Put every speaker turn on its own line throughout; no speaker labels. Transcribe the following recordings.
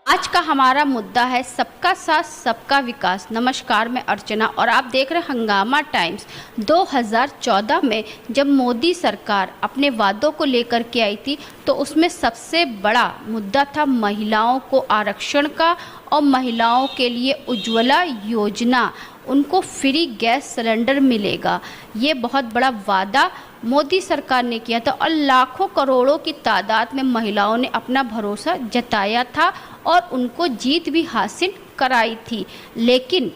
आज का हमारा मुद्दा है सबका साथ सबका विकास। नमस्कार, मैं अर्चना और आप देख रहे हैं हंगामा टाइम्स। 2014 में जब मोदी सरकार अपने वादों को लेकर के आई थी तो उसमें सबसे बड़ा मुद्दा था महिलाओं को आरक्षण का और महिलाओं के लिए उज्ज्वला योजना, उनको फ्री गैस सिलेंडर मिलेगा। ये बहुत बड़ा वादा मोदी सरकार ने किया था और लाखों करोड़ों की तादाद में महिलाओं ने अपना भरोसा जताया था और उनको जीत भी हासिल कराई थी। लेकिन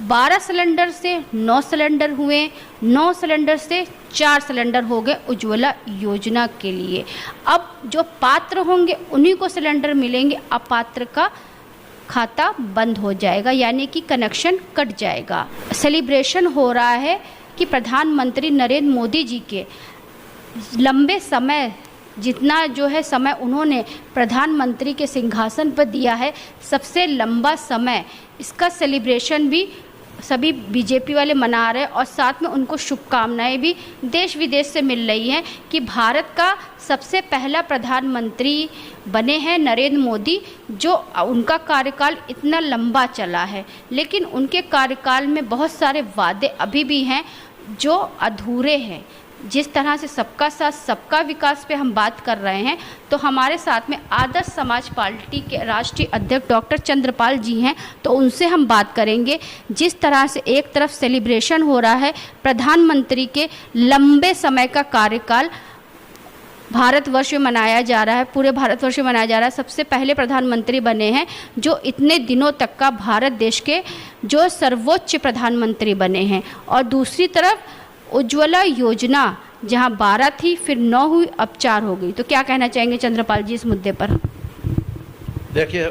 12 सिलेंडर से 9 सिलेंडर हुए, 9 सिलेंडर से 4 सिलेंडर हो गए उज्ज्वला योजना के लिए। अब जो पात्र होंगे उन्हीं को सिलेंडर मिलेंगे, अपात्र का खाता बंद हो जाएगा, यानी कि कनेक्शन कट जाएगा। सेलिब्रेशन हो रहा है कि प्रधानमंत्री नरेंद्र मोदी जी के लंबे समय, जितना जो है समय उन्होंने प्रधानमंत्री के सिंहासन पर दिया है, सबसे लंबा समय, इसका सेलिब्रेशन भी सभी बीजेपी वाले मना रहे हैं और साथ में उनको शुभकामनाएं भी देश विदेश से मिल रही हैं कि भारत का सबसे पहला प्रधानमंत्री बने हैं नरेंद्र मोदी, जो उनका कार्यकाल इतना लंबा चला है। लेकिन उनके कार्यकाल में बहुत सारे वादे अभी भी हैं जो अधूरे हैं। जिस तरह से सबका साथ सबका विकास पे हम बात कर रहे हैं, तो हमारे साथ में आदर्श समाज पार्टी के राष्ट्रीय अध्यक्ष डॉक्टर चंद्रपाल जी हैं, तो उनसे हम बात करेंगे। जिस तरह से एक तरफ सेलिब्रेशन हो रहा है प्रधानमंत्री के लंबे समय का कार्यकाल भारतवर्ष में मनाया जा रहा है, पूरे भारतवर्ष में मनाया जा रहा है। सबसे पहले प्रधानमंत्री बने हैं जो इतने दिनों तक का भारत देश के जो सर्वोच्च प्रधानमंत्री बने हैं। और दूसरी तरफ उज्ज्वला योजना जहां 12 थी, फिर 9 हुई, अब 4 हो गई। तो क्या कहना चाहेंगे चंद्रपाल जी इस मुद्दे पर?
देखिए,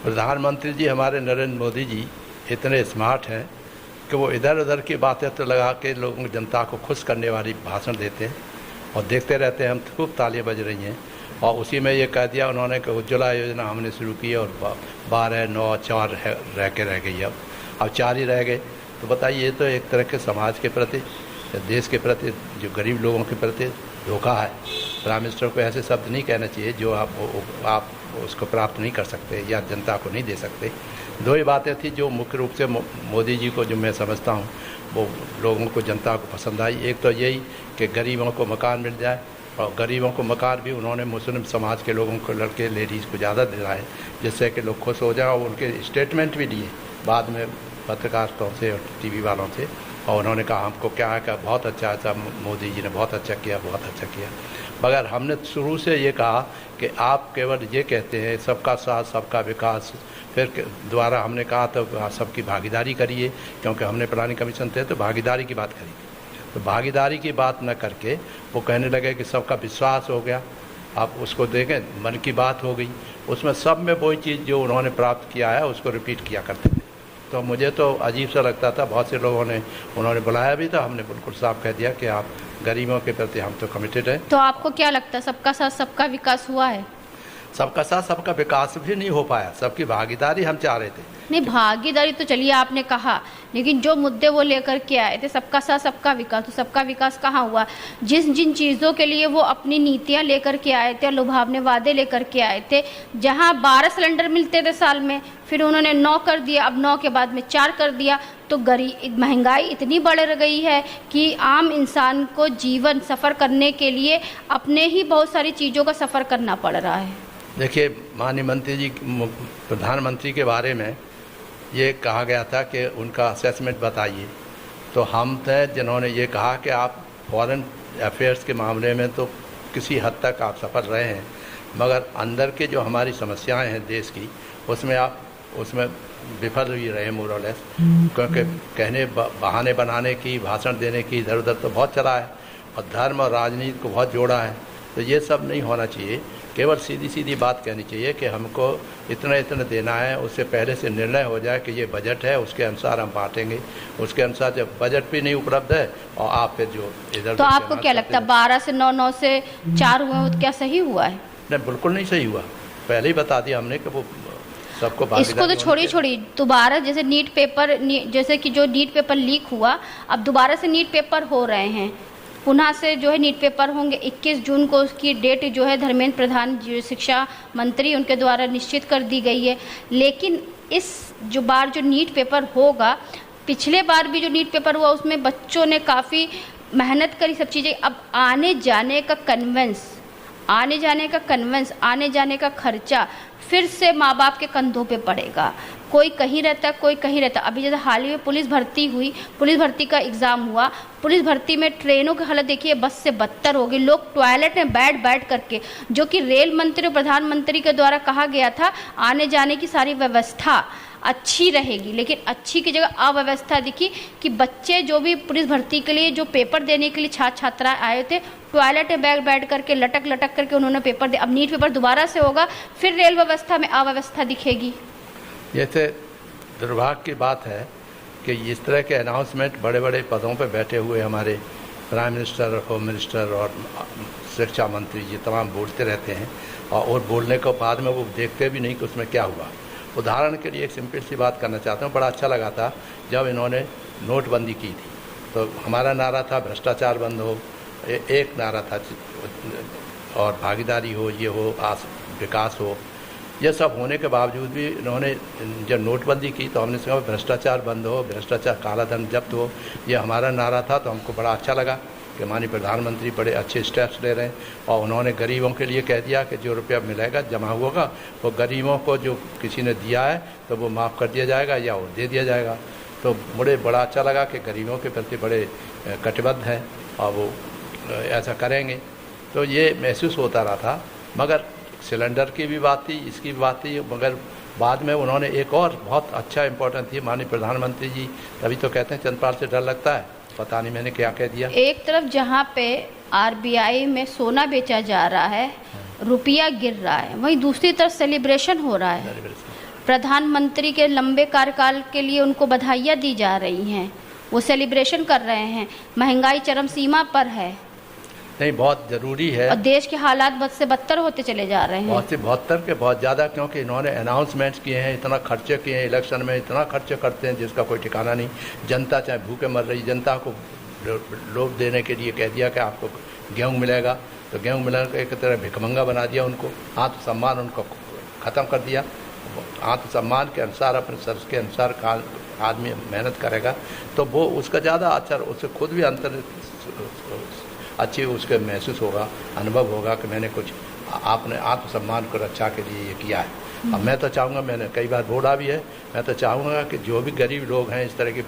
प्रधानमंत्री जी हमारे नरेंद्र मोदी जी इतने स्मार्ट हैं कि वो इधर उधर की बातें तो लगा के लोगों की, जनता को खुश करने वाली भाषण देते हैं और देखते रहते हैं। हम खूब तालियां बज रही हैं और उसी में ये कह दिया उन्होंने कि उज्ज्वला योजना हमने शुरू की और 12, 9, 4 रह गई। अब 4 ही रह गए। तो बताइए, ये तो एक तरह के समाज के प्रति, देश के प्रति, जो गरीब लोगों के प्रति धोखा है। प्राइम मिनिस्टर को ऐसे शब्द नहीं कहना चाहिए जो आप उसको प्राप्त नहीं कर सकते या जनता को नहीं दे सकते। 2 ही बातें थी जो मुख्य रूप से मोदी जी को, जो मैं समझता हूँ, वो लोगों को, जनता को पसंद आई। एक तो यही कि गरीबों को मकान मिल जाए, और गरीबों को मकान भी उन्होंने मुस्लिम समाज के लोगों को, लड़के लेडीज़ को ज़्यादा दिलाए, जिससे कि लोग खुश हो जाए। और उनके स्टेटमेंट भी दिए बाद में पत्रकारों से और टीवी वालों से, और उन्होंने कहा हमको क्या है, कि बहुत अच्छा अच्छा मोदी जी ने बहुत अच्छा किया, बहुत अच्छा किया। मगर हमने शुरू से ये कहा कि आप केवल ये कहते हैं सबका साथ सबका विकास, फिर दोबारा हमने कहा तो सबकी भागीदारी करिए, क्योंकि हमने प्लानिंग कमीशन थे तो भागीदारी की बात करी। तो भागीदारी की बात न करके वो कहने लगे कि सबका विश्वास हो गया। आप उसको देखें, मन की बात हो गई, उसमें सब में वही चीज़ जो उन्होंने प्राप्त किया है उसको रिपीट किया करते थे। तो मुझे तो अजीब सा लगता था। बहुत से लोगों ने, उन्होंने बुलाया भी था, हमने बिल्कुल साफ कह दिया कि आप गरीबों के प्रति हम तो कमिटेड हैं।
तो आपको क्या लगता है सबका साथ सबका विकास हुआ है?
सबका साथ सबका विकास भी नहीं हो पाया, सबकी भागीदारी हम चाह रहे थे।
नहीं, भागीदारी तो चलिए आपने कहा, लेकिन जो मुद्दे वो लेकर के आए थे सबका साथ सबका विकास, तो सबका विकास कहाँ हुआ? जिन चीज़ों के लिए वो अपनी नीतियाँ लेकर के आए थे, लुभावने वादे लेकर के आए थे, जहाँ 12 सिलेंडर मिलते थे साल में, फिर उन्होंने 9 कर दिया, अब 9 के बाद में 4 कर दिया। तो महंगाई इतनी बढ़ गई है कि आम इंसान को जीवन सफ़र करने के लिए अपने ही बहुत सारी चीज़ों का सफ़र करना पड़ रहा है।
देखिए, माननीय मंत्री जी, प्रधानमंत्री के बारे में ये कहा गया था कि उनका असेसमेंट बताइए। तो हम थे जिन्होंने ये कहा कि आप फॉरेन अफेयर्स के मामले में तो किसी हद तक आप सफल रहे हैं, मगर अंदर के जो हमारी समस्याएं हैं देश की, उसमें विफल हुई रहे मोर और लेस। क्योंकि कहने, बहाने बनाने की, भाषण देने की इधर उधर तो बहुत चला है और धर्म और राजनीति को बहुत जोड़ा है। तो ये सब नहीं होना चाहिए। केवल सीधी सीधी बात कहनी चाहिए कि हमको इतना इतना देना है, उससे पहले से निर्णय हो जाए कि ये बजट है, उसके अनुसार हम बांटेंगे। उसके अनुसार जब बजट भी नहीं उपलब्ध है और आप फिर जो इधर,
तो आपको क्या लगता है 12 से 9, 9 से 4 हुए, तो क्या सही हुआ है?
नहीं, बिल्कुल नहीं सही हुआ। पहले ही बता दिया हमने कि वो सबको,
इसको तो छोड़ी दोबारा, जैसे नीट पेपर, जैसे कि जो नीट पेपर लीक हुआ, अब दोबारा से नीट पेपर हो रहे हैं, पुनः से जो है नीट पेपर होंगे। 21 जून को उसकी डेट जो है धर्मेंद्र प्रधान जो शिक्षा मंत्री उनके द्वारा निश्चित कर दी गई है। लेकिन इस जो बार जो नीट पेपर होगा, पिछले बार भी जो नीट पेपर हुआ उसमें बच्चों ने काफ़ी मेहनत करी, सब चीज़ें। अब आने जाने का कन्वेंस, आने जाने का खर्चा फिर से माँ बाप के कंधों पे पड़ेगा। कोई कहीं रहता, कोई कहीं रहता। अभी जैसे हाल ही में पुलिस भर्ती हुई, पुलिस भर्ती का एग्ज़ाम हुआ, पुलिस भर्ती में ट्रेनों की हालत देखिए बस से बदतर हो गई। लोग टॉयलेट में बैठ करके, जो कि रेल मंत्री और प्रधानमंत्री के द्वारा कहा गया था आने जाने की सारी व्यवस्था अच्छी रहेगी, लेकिन अच्छी की जगह अव्यवस्था दिखी कि बच्चे जो भी पुलिस भर्ती के लिए जो पेपर देने के लिए छात्र छात्राएं आए थे, टॉयलेट में बैठ करके लटक करके उन्होंने पेपर दिया। अब नीट पेपर दोबारा से होगा, फिर रेल व्यवस्था में अव्यवस्था दिखेगी।
जैसे दुर्भाग्य की बात है कि इस तरह के अनाउंसमेंट बड़े बड़े पदों पर बैठे हुए हमारे प्राइम मिनिस्टर, होम मिनिस्टर और शिक्षा मंत्री जी तमाम बोलते रहते हैं, और बोलने के बाद में वो देखते भी नहीं कि उसमें क्या हुआ। उदाहरण के लिए एक सिंपल सी बात करना चाहता हूँ। बड़ा अच्छा लगा था जब इन्होंने नोटबंदी की थी, तो हमारा नारा था भ्रष्टाचार बंद हो, एक नारा था, और भागीदारी हो, ये हो, विकास हो। यह सब होने के बावजूद भी इन्होंने जब नोटबंदी की तो हमने कहा भ्रष्टाचार बंद हो, भ्रष्टाचार, काला धन जब्त हो, ये हमारा नारा था। तो हमको बड़ा अच्छा लगा कि माननीय प्रधानमंत्री बड़े अच्छे स्टेप्स ले रहे हैं, और उन्होंने गरीबों के लिए कह दिया कि जो रुपया मिलेगा जमा होगा वो गरीबों को जो किसी ने दिया है तो वो माफ़ कर दिया जाएगा या वो दे दिया जाएगा। तो मुझे बड़ा अच्छा लगा कि गरीबों के प्रति बड़े कटिबद्ध हैं और वो ऐसा करेंगे। तो ये महसूस होता रहा था। मगर सिलेंडर की भी बात थी, इसकी भी बात थी, मगर बाद में उन्होंने एक और बहुत अच्छा इम्पोर्टेंट थी माननीय प्रधानमंत्री जी। तभी तो कहते हैं चंद्रपाल से डर लगता है, पता नहीं मैंने क्या कह दिया।
एक तरफ जहाँ पे आरबीआई में सोना बेचा जा रहा है, रुपया गिर रहा है, वहीं दूसरी तरफ सेलिब्रेशन हो रहा है। प्रधानमंत्री के लंबे कार्यकाल के लिए उनको बधाइयाँ दी जा रही हैं, वो सेलिब्रेशन कर रहे हैं। महंगाई चरम सीमा पर है,
नहीं बहुत ज़रूरी है,
और देश के हालात बद से बदतर होते चले जा रहे हैं।
बहुत से बहत्तर के बहुत ज़्यादा, क्योंकि इन्होंने अनाउंसमेंट्स किए हैं, इतना खर्चे किए हैं, इलेक्शन में इतना खर्चे करते हैं जिसका कोई ठिकाना नहीं। जनता चाहे भूखे मर रही, जनता को लोभ देने के लिए कह दिया कि आपको गेहूँ मिलेगा, तो गेहूँ मिलने एक तरह भिखमंगा बना दिया उनको, आत्मसम्मान उनको ख़त्म कर दिया। आत्मसम्मान के अनुसार, अपने सर्च के अनुसार आदमी मेहनत करेगा तो वो उसका ज़्यादा असर, उससे खुद भी अंतर अच्छी उसके महसूस होगा, अनुभव होगा कि मैंने कुछ आपने आत्मसम्मान को रक्षा के लिए ये किया है। अब मैं तो चाहूँगा, मैंने कई बार बोला भी है, मैं तो चाहूँगा कि जो भी गरीब लोग हैं इस तरह के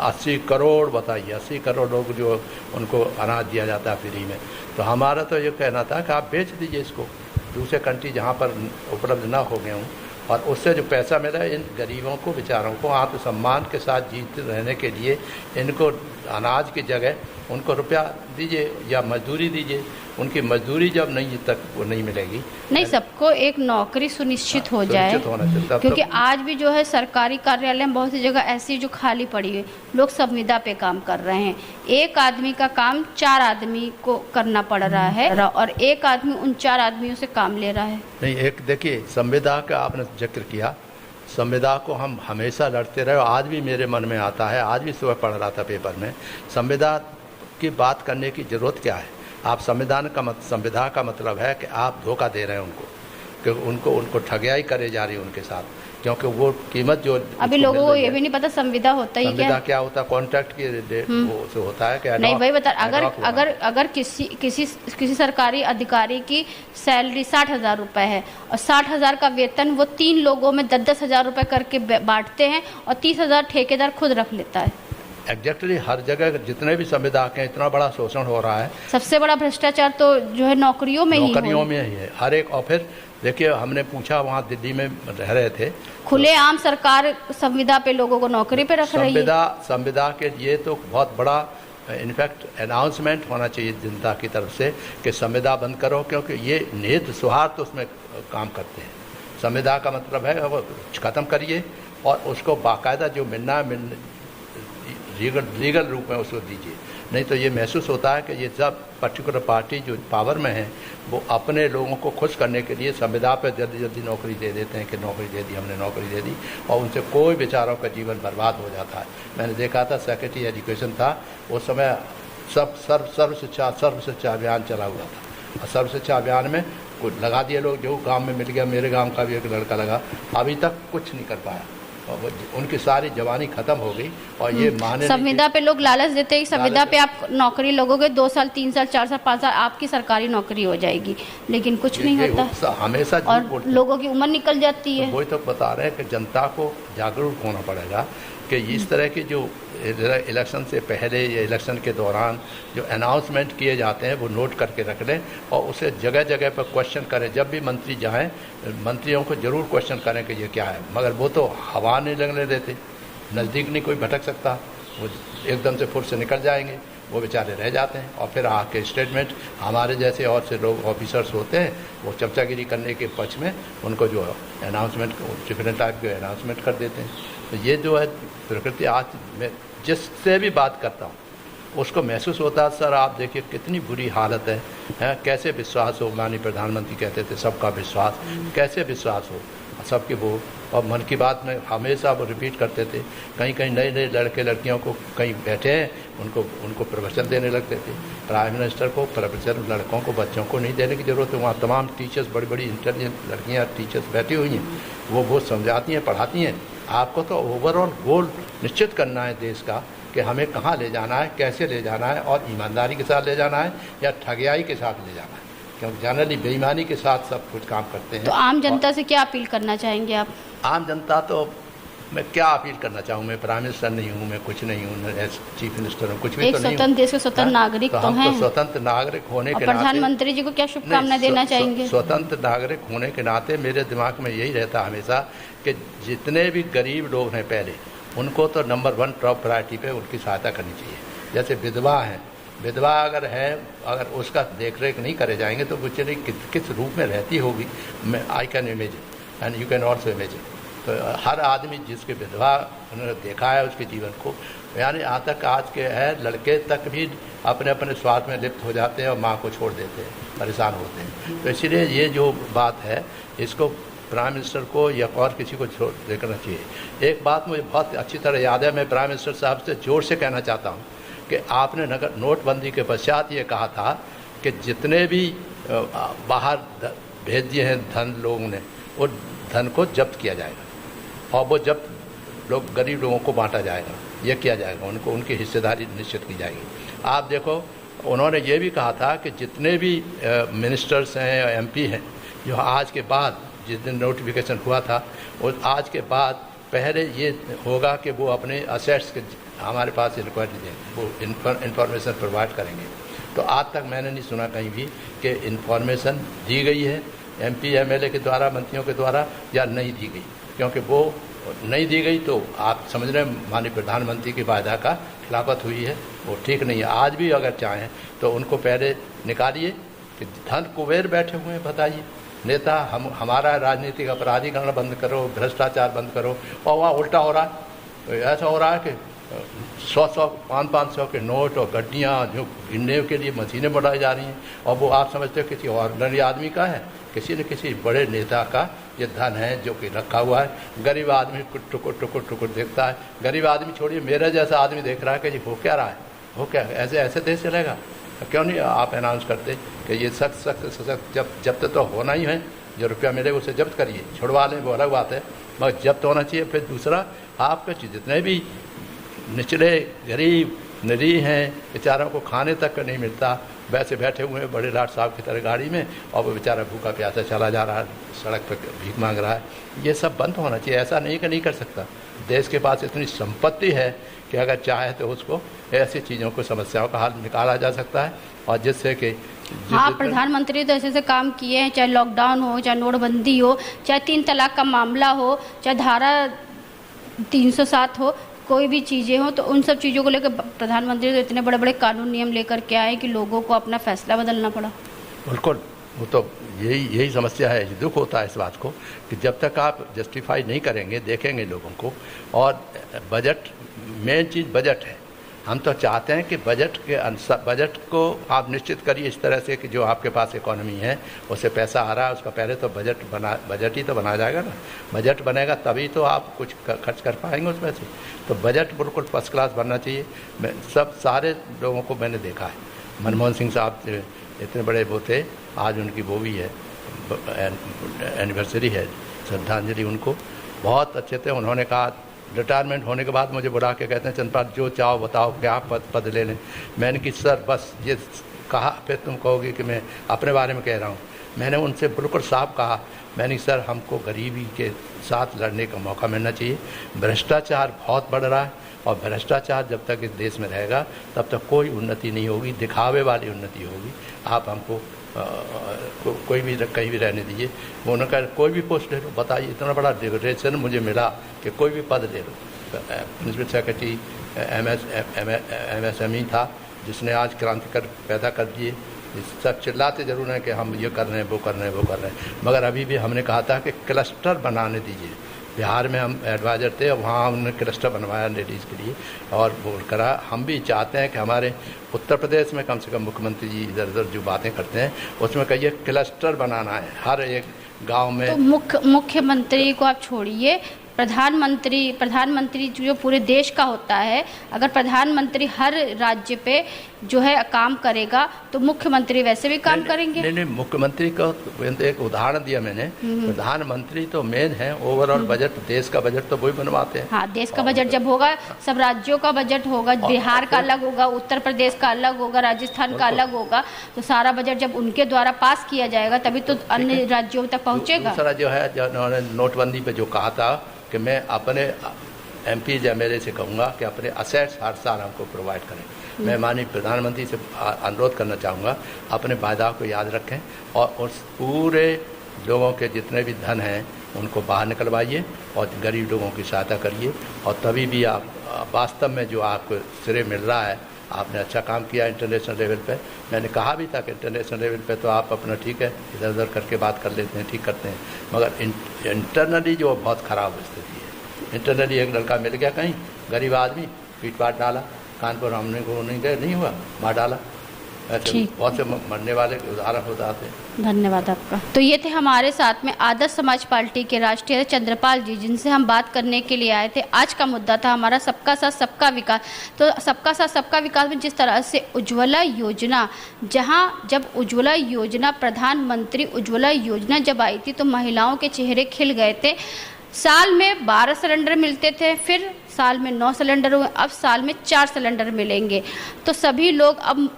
80 करोड़, बताइए 80 करोड़ लोग जो उनको अनाज दिया जाता है फ्री में, तो हमारा तो ये कहना था कि आप बेच दीजिए इसको दूसरे कंट्री जहाँ पर उपलब्ध ना हो गए हों, और उससे जो पैसा मिला इन गरीबों को, बेचारों को आत्मसम्मान के साथ जीते रहने के लिए इनको अनाज की जगह उनको रुपया दीजिए या मजदूरी दीजिए। उनकी मजदूरी जब नहीं तक वो नहीं मिलेगी,
नहीं सबको एक नौकरी सुनिश्चित हो जाए, क्योंकि आज भी जो है सरकारी कार्यालय में बहुत सी जगह ऐसी जो खाली पड़ी है, लोग संविदा पे काम कर रहे हैं। एक आदमी का काम 4 आदमी को करना पड़ रहा है, और एक आदमी उन 4 आदमियों से काम ले रहा है।
नहीं, एक देखिए संविदा का आपने जिक्र किया, संविदा को हम हमेशा लड़ते रहे, आज भी मेरे मन में आता है, आज भी सुबह पढ़ रहा था पेपर में, संविदा की बात करने की ज़रूरत क्या है। आप संविधा का मतलब है कि आप धोखा दे रहे हैं उनको, कि उनको ठगियाई करे जा रही है उनके साथ, क्योंकि वो कीमत जो
अभी लोगों को ये भी नहीं पता संविदा होता ही
क्या होता है। कॉन्ट्रैक्ट की वो से होता है क्या?
नहीं, वही बता, अगर किसी सरकारी अधिकारी की सैलरी 60,000 रुपये है और 60,000 का वेतन वो 3 लोगों में 10-10 हज़ार रुपये करके बांटते हैं, और 30,000 ठेकेदार खुद रख लेता है।
एग्जैक्टली हर जगह जितने भी संविधायक हैं इतना बड़ा शोषण हो रहा है। सबसे
बड़ा भ्रष्टाचार तो जो है नौकरियों में ही
है हर एक। और फिर देखिए हमने पूछा, वहाँ दिल्ली में रह रहे थे,
खुलेआम सरकार संविदा पे लोगों को नौकरी पे रख रही है।
संविदा के लिए तो बहुत बड़ा इनफैक्ट अनाउंसमेंट होना चाहिए जनता की तरफ से कि संविदा बंद करो, क्योंकि ये निहित स्वार्थ उसमें काम करते हैं। संविदा का मतलब है वो ख़त्म करिए और उसको बाकायदा जो मिलना है लीगल रूप में उसको दीजिए। नहीं तो ये महसूस होता है कि ये सब पर्टिकुलर पार्टी जो पावर में है वो अपने लोगों को खुश करने के लिए संविदा पर जल्दी नौकरी दे देते हैं कि नौकरी दे दी, हमने नौकरी दे दी, और उनसे कोई बेचारों का जीवन बर्बाद हो जाता है। मैंने देखा था, सेक्रेटरी एजुकेशन था उस समय, सर्व शिक्षा अभियान चला हुआ था, और सर्व शिक्षा अभियान में कुछ लगा दिए लोग, जो गांव में मिल गया। मेरे गांव का भी एक लड़का लगा, अभी तक कुछ नहीं कर पाया, और उनकी सारी जवानी खत्म हो गई। और ये माने
संविदा पे लोग लालच देते हैं कि संविदा पे आप नौकरी लगोगे, 2 साल 3 साल 4 साल 5 साल आपकी सरकारी नौकरी हो जाएगी, लेकिन कुछ नहीं होता,
हमेशा
और लोगों की उम्र निकल जाती है।
तो वही तो बता रहे हैं कि जनता को जागरूक होना पड़ेगा कि इस तरह की जो इलेक्शन से पहले या इलेक्शन के दौरान जो अनाउंसमेंट किए जाते हैं वो नोट करके रख लें, और उसे जगह जगह पर क्वेश्चन करें। जब भी मंत्री जाएं, मंत्रियों को जरूर क्वेश्चन करें कि ये क्या है, मगर वो तो हवा नहीं लगने देते, नज़दीक नहीं कोई भटक सकता, वो एकदम से फुर्स से निकल जाएंगे, वो बेचारे रह जाते हैं। और फिर आके स्टेटमेंट हमारे जैसे और से लोग ऑफिसर्स होते हैं, वो चमचागिरी करने के पक्ष में उनको जो अनाउंसमेंट डिफरेंट टाइप के अनाउंसमेंट कर देते हैं। तो ये जो है प्रकृति, आज मैं जिससे भी बात करता हूँ उसको महसूस होता है, सर आप देखिए कितनी बुरी हालत है, कैसे विश्वास हो। माननीय प्रधानमंत्री कहते थे सबका विश्वास, कैसे विश्वास हो सबके वो। और मन की बात में हमेशा वो रिपीट करते थे, कहीं कहीं नए नए लड़के लड़कियों को कहीं बैठे हैं उनको प्रवचन देने लगते थे। प्राइम मिनिस्टर को प्रवचन लड़कों को बच्चों को नहीं देने की ज़रूरत है, वहाँ तमाम टीचर्स, बड़ी बड़ी इंटेलिजेंट लड़कियाँ टीचर्स बैठी हुई हैं, वो समझाती हैं, पढ़ाती हैं। आपको तो ओवरऑल गोल निश्चित करना है देश का कि हमें कहाँ ले जाना है, कैसे ले जाना है, और ईमानदारी के साथ ले जाना है या ठगियाई के साथ ले जाना है, क्योंकि जनरली बेईमानी के साथ सब कुछ काम करते हैं।
तो आम जनता से क्या अपील करना चाहेंगे आप?
आम जनता तो मैं क्या अपील करना चाहूँ, मैं प्राइम मिनिस्टर नहीं हूँ, मैं कुछ नहीं हूँ, चीफ मिनिस्टर हूँ, कुछ भी तो नहीं हूँ।
स्वतंत्र देश के स्वतंत्र नागरिक तो हैं।
तो स्वतंत्र नागरिक होने के नाते
प्रधानमंत्री जी को क्या शुभकामनाएं देना चाहेंगे?
स्वतंत्र नागरिक होने के नाते मेरे दिमाग में यही रहता हमेशा कि जितने भी गरीब लोग हैं पहले, उनको तो नंबर 1 टॉप प्रायोरिटी पे उनकी सहायता करनी चाहिए। जैसे विधवा हैं, विधवा अगर है, अगर उसका देख रेख नहीं करे जाएंगे तो बेचारी किस रूप में रहती होगी, मैं I can imagine and you can also imagine. तो हर आदमी जिसके विधवा उन्होंने देखा है उसके जीवन को, यानी यहाँ तक आज के है लड़के तक भी अपने अपने स्वार्थ में लिप्त हो जाते हैं और माँ को छोड़ देते हैं, परेशान होते हैं। तो इसलिए ये जो बात है इसको प्राइम मिनिस्टर को या और किसी को छोड़ देखना चाहिए। एक बात मुझे बहुत अच्छी तरह याद है, मैं प्राइम मिनिस्टर साहब से जोर से कहना चाहता हूँ कि आपने नोटबंदी के पश्चात ये कहा था कि जितने भी बाहर भेज दिए हैं धन लोगों ने, वो धन को जब्त किया जाएगा और वो जब्त गरीब लोगों को बांटा जाएगा, ये किया जाएगा, उनको उनकी हिस्सेदारी निश्चित की जाएगी। आप देखो उन्होंने ये भी कहा था कि जितने भी मिनिस्टर्स हैं एमपी हैं, जो आज के बाद जिस दिन नोटिफिकेशन हुआ था और आज के बाद पहले ये होगा कि वो अपने असेट्स के हमारे पास इंक्वायरी दें, वो इंफॉर्मेशन प्रोवाइड करेंगे। तो आज तक मैंने नहीं सुना कहीं भी कि इंफॉर्मेशन दी गई है एमपी एमएलए के द्वारा, मंत्रियों के द्वारा, या नहीं दी गई। क्योंकि वो नहीं दी गई तो आप समझ रहे हैं माननीय प्रधानमंत्री की वायदा का खिलाफत हुई है, वो ठीक नहीं है। आज भी अगर चाहें तो उनको पहले निकालिए कि धन कुबेर बैठे हुए हैं, बताइए नेता, हमारा राजनीतिक अपराधीकरण बंद करो, भ्रष्टाचार बंद करो, और वहाँ उल्टा हो रहा है। तो ऐसा हो रहा है कि 100-100 500-500 के नोट और गड्डियाँ जो गिनने के लिए मशीनें बढ़ाई जा रही हैं, और वो आप समझते हो किसी ऑर्डिनरी आदमी का है, किसी न किसी बड़े नेता का ये धन है जो कि रखा हुआ है। गरीब आदमी टुकुर टुकुर टुकुर देखता है। गरीब आदमी छोड़िए, मेरा जैसा आदमी देख रहा है कि जी हो क्या रहा है, हो क्या ऐसे देश चलेगा। क्यों नहीं आप अनाउंस करते कि ये सख्त जब तक तो होना ही है, जो रुपया मिलेगा उसे जब्त करिए, छुड़वा लें वो अलग बात है, मगर जब्त होना चाहिए। फिर दूसरा, आपके जितने भी निचले गरीब निरीह हैं, बेचारों को खाने तक नहीं मिलता, वैसे बैठे हुए हैं बड़े लाट साहब की तरह गाड़ी में, और वो बेचारा भूखा प्यासा चला जा रहा है, सड़क पर भीख मांग रहा है। ये सब बंद होना चाहिए। ऐसा नहीं कि नहीं कर सकता, देश के पास इतनी संपत्ति है कि अगर चाहे तो उसको ऐसी चीज़ों को, समस्याओं का हल निकाला जा सकता है, और जिससे कि
हाँ, प्रधानमंत्री तो ऐसे काम किए हैं, चाहे लॉकडाउन हो, चाहे नोटबंदी हो, चाहे 3 तलाक का मामला हो, चाहे धारा 307 हो, कोई भी चीज़ें हो, तो उन सब चीज़ों को लेकर प्रधानमंत्री तो इतने बड़े बड़े कानून नियम लेकर के आए कि लोगों को अपना फैसला बदलना पड़ा।
बिल्कुल, वो तो यही समस्या है, दुख होता है इस बात को कि जब तक आप जस्टिफाई नहीं करेंगे, देखेंगे लोगों को। और बजट, मेन चीज़ बजट है, हम तो चाहते हैं कि बजट को आप निश्चित करिए इस तरह से कि जो आपके पास इकोनॉमी है उससे पैसा आ रहा है, उसका पहले तो बजट ही तो बनाया जाएगा ना। बजट बनेगा तभी तो आप कुछ खर्च कर पाएंगे उस पैसे। तो बजट बिल्कुल फर्स्ट क्लास बनना चाहिए। मैं सारे लोगों को मैंने देखा है। मनमोहन सिंह साहब इतने बड़े वो थे, आज उनकी वो भी है, एनिवर्सरी है, श्रद्धांजलि उनको। बहुत अच्छे थे। उन्होंने कहा रिटायरमेंट होने के बाद मुझे बुला के कहते हैं चंद्रपाल जो चाहो बताओ क्या पद ले लें। मैंने कि सर बस ये कहा फिर तुम कहोगे कि मैं अपने बारे में कह रहा हूँ। मैंने उनसे बिल्कुल साफ कहा, मैंने सर हमको गरीबी के साथ लड़ने का मौका मिलना चाहिए। भ्रष्टाचार बहुत बढ़ रहा है और भ्रष्टाचार जब तक इस देश में रहेगा तब तक कोई उन्नति नहीं होगी, दिखावे वाली उन्नति होगी। आप हमको कोई भी कहीं भी रहने दीजिए। उन्होंने कहा कोई भी पोस्ट ले लो, बताइए इतना बड़ा डिग्रेडेशन मुझे मिला कि कोई भी पद ले लो। प्रिंसिपल सेक्रेटरी MSME था जिसने आज क्रांति पैदा कर दिए। सब चिल्लाते जरूर हैं कि हम ये कर रहे हैं, वो कर रहे हैं, वो कर रहे हैं, मगर अभी भी हमने कहा था कि क्लस्टर बनाने दीजिए। बिहार में हम एडवाइज़र थे, वहाँ हमने क्लस्टर बनवाया लेडीज़ के लिए और बोल करा। हम भी चाहते हैं कि हमारे उत्तर प्रदेश में कम से कम मुख्यमंत्री जी इधर उधर जो बातें करते हैं उसमें कहिए क्लस्टर बनाना है हर एक गांव में।
तो मुख्यमंत्री को आप छोड़िए, प्रधानमंत्री जो पूरे देश का होता है, अगर प्रधानमंत्री हर राज्य पे जो है काम करेगा तो मुख्यमंत्री वैसे भी काम करेंगे।
नहीं, मुख्यमंत्री का एक उदाहरण दिया मैंने। प्रधानमंत्री तो मेन है, ओवरऑल बजट देश का बजट तो वही बनवाते हैं।
हाँ, देश का बजट जब होगा सब राज्यों का बजट होगा, बिहार का अलग होगा, उत्तर प्रदेश का अलग होगा, राजस्थान का अलग होगा। तो सारा बजट जब उनके द्वारा पास किया जाएगा तभी तो अन्य राज्यों तक पहुँचेगा।
दूसरा जो है, जो उन्होंने नोटबंदी पे जो कहा था कि मैं अपने MP MLA से कहूँगा कि अपने असेट्स हर साल हमको प्रोवाइड करें। मैं माननीय प्रधानमंत्री से अनुरोध करना चाहूँगा अपने वादा को याद रखें और उस पूरे लोगों के जितने भी धन हैं उनको बाहर निकलवाइए और गरीब लोगों की सहायता करिए। और तभी भी आप वास्तव में जो आपको श्रेय मिल रहा है, आपने अच्छा काम किया इंटरनेशनल लेवल पे। मैंने कहा भी था कि इंटरनेशनल लेवल पे तो आप अपना ठीक है इधर उधर करके बात कर लेते हैं, ठीक करते हैं, मगर इंटरनली जो बहुत ख़राब स्थिति है। इंटरनली एक लड़का मिल गया कहीं, गरीब आदमी, पीट पाट डाला, कानपुर हमने को नहीं हुआ, मार डाला। बहुत से मरने वाले उदाहरण हो जाते हैं।
धन्यवाद आपका। तो ये थे हमारे साथ में आदर्श समाज पार्टी के राष्ट्रीय अध्यक्ष चंद्रपाल जी, जिनसे हम बात करने के लिए आए थे। आज का मुद्दा था हमारा सबका साथ सबका विकास। तो सबका साथ सबका विकास में जिस तरह से उज्ज्वला योजना, जब उज्ज्वला योजना, प्रधानमंत्री उज्ज्वला योजना जब आई थी तो महिलाओं के चेहरे खिल गए थे। साल में 12 सिलेंडर मिलते थे, फिर साल में 9 सिलेंडर हुए, अब साल में 4 सिलेंडर मिलेंगे। तो सभी लोग अब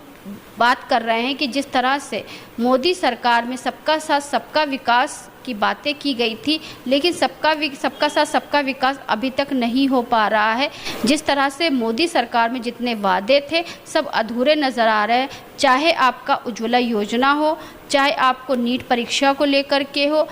बात कर रहे हैं कि जिस तरह से मोदी सरकार में सबका साथ सबका विकास की बातें की गई थी, लेकिन सबका साथ सबका विकास अभी तक नहीं हो पा रहा है। जिस तरह से मोदी सरकार में जितने वादे थे सब अधूरे नज़र आ रहे हैं। चाहे आपका उज्ज्वला योजना हो, चाहे आपको नीट परीक्षा को लेकर के हो,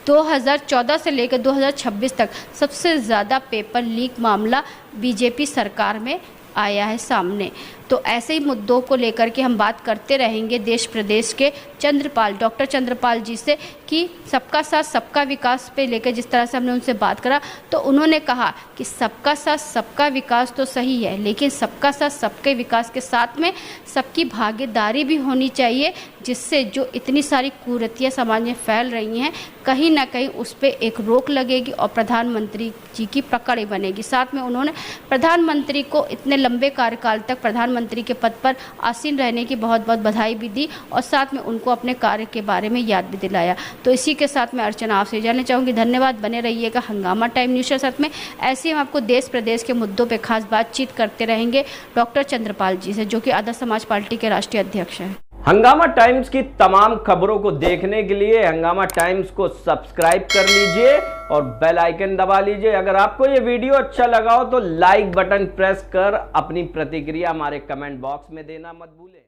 2014 से लेकर 2026 तक सबसे ज़्यादा पेपर लीक मामला बीजेपी सरकार में आया है सामने। तो ऐसे ही मुद्दों को लेकर के हम बात करते रहेंगे देश प्रदेश के डॉक्टर चंद्रपाल जी से कि सबका साथ सबका विकास पे लेकर जिस तरह से हमने उनसे बात करा तो उन्होंने कहा कि सबका साथ सबका विकास तो सही है, लेकिन सबका साथ सबके विकास के साथ में सबकी भागीदारी भी होनी चाहिए, जिससे जो इतनी सारी कुरीतियाँ समाज में फैल रही हैं कहीं ना कहीं उस पर एक रोक लगेगी और प्रधानमंत्री जी की पकड़ बनेगी। साथ में उन्होंने प्रधानमंत्री को इतने लंबे कार्यकाल तक प्रधानमंत्री के पद पर आसीन रहने की बहुत बहुत बधाई भी दी और साथ में उनको अपने कार्य के बारे में याद भी दिलाया। तो इसी के साथ मैं अर्चना आपसे जानना चाहूँगी। धन्यवाद, बने रहिएगा हंगामा टाइम न्यूज़ के साथ में। ऐसे हम आपको देश प्रदेश के मुद्दों पर खास बातचीत करते रहेंगे डॉक्टर चंद्रपाल जी से, जो कि आदर्श समाज पार्टी के राष्ट्रीय अध्यक्ष हैं।
हंगामा टाइम्स की तमाम खबरों को देखने के लिए हंगामा टाइम्स को सब्सक्राइब कर लीजिए और बेल आइकन दबा लीजिए। अगर आपको ये वीडियो अच्छा लगा हो तो लाइक बटन प्रेस कर अपनी प्रतिक्रिया हमारे कमेंट बॉक्स में देना मत भूलें।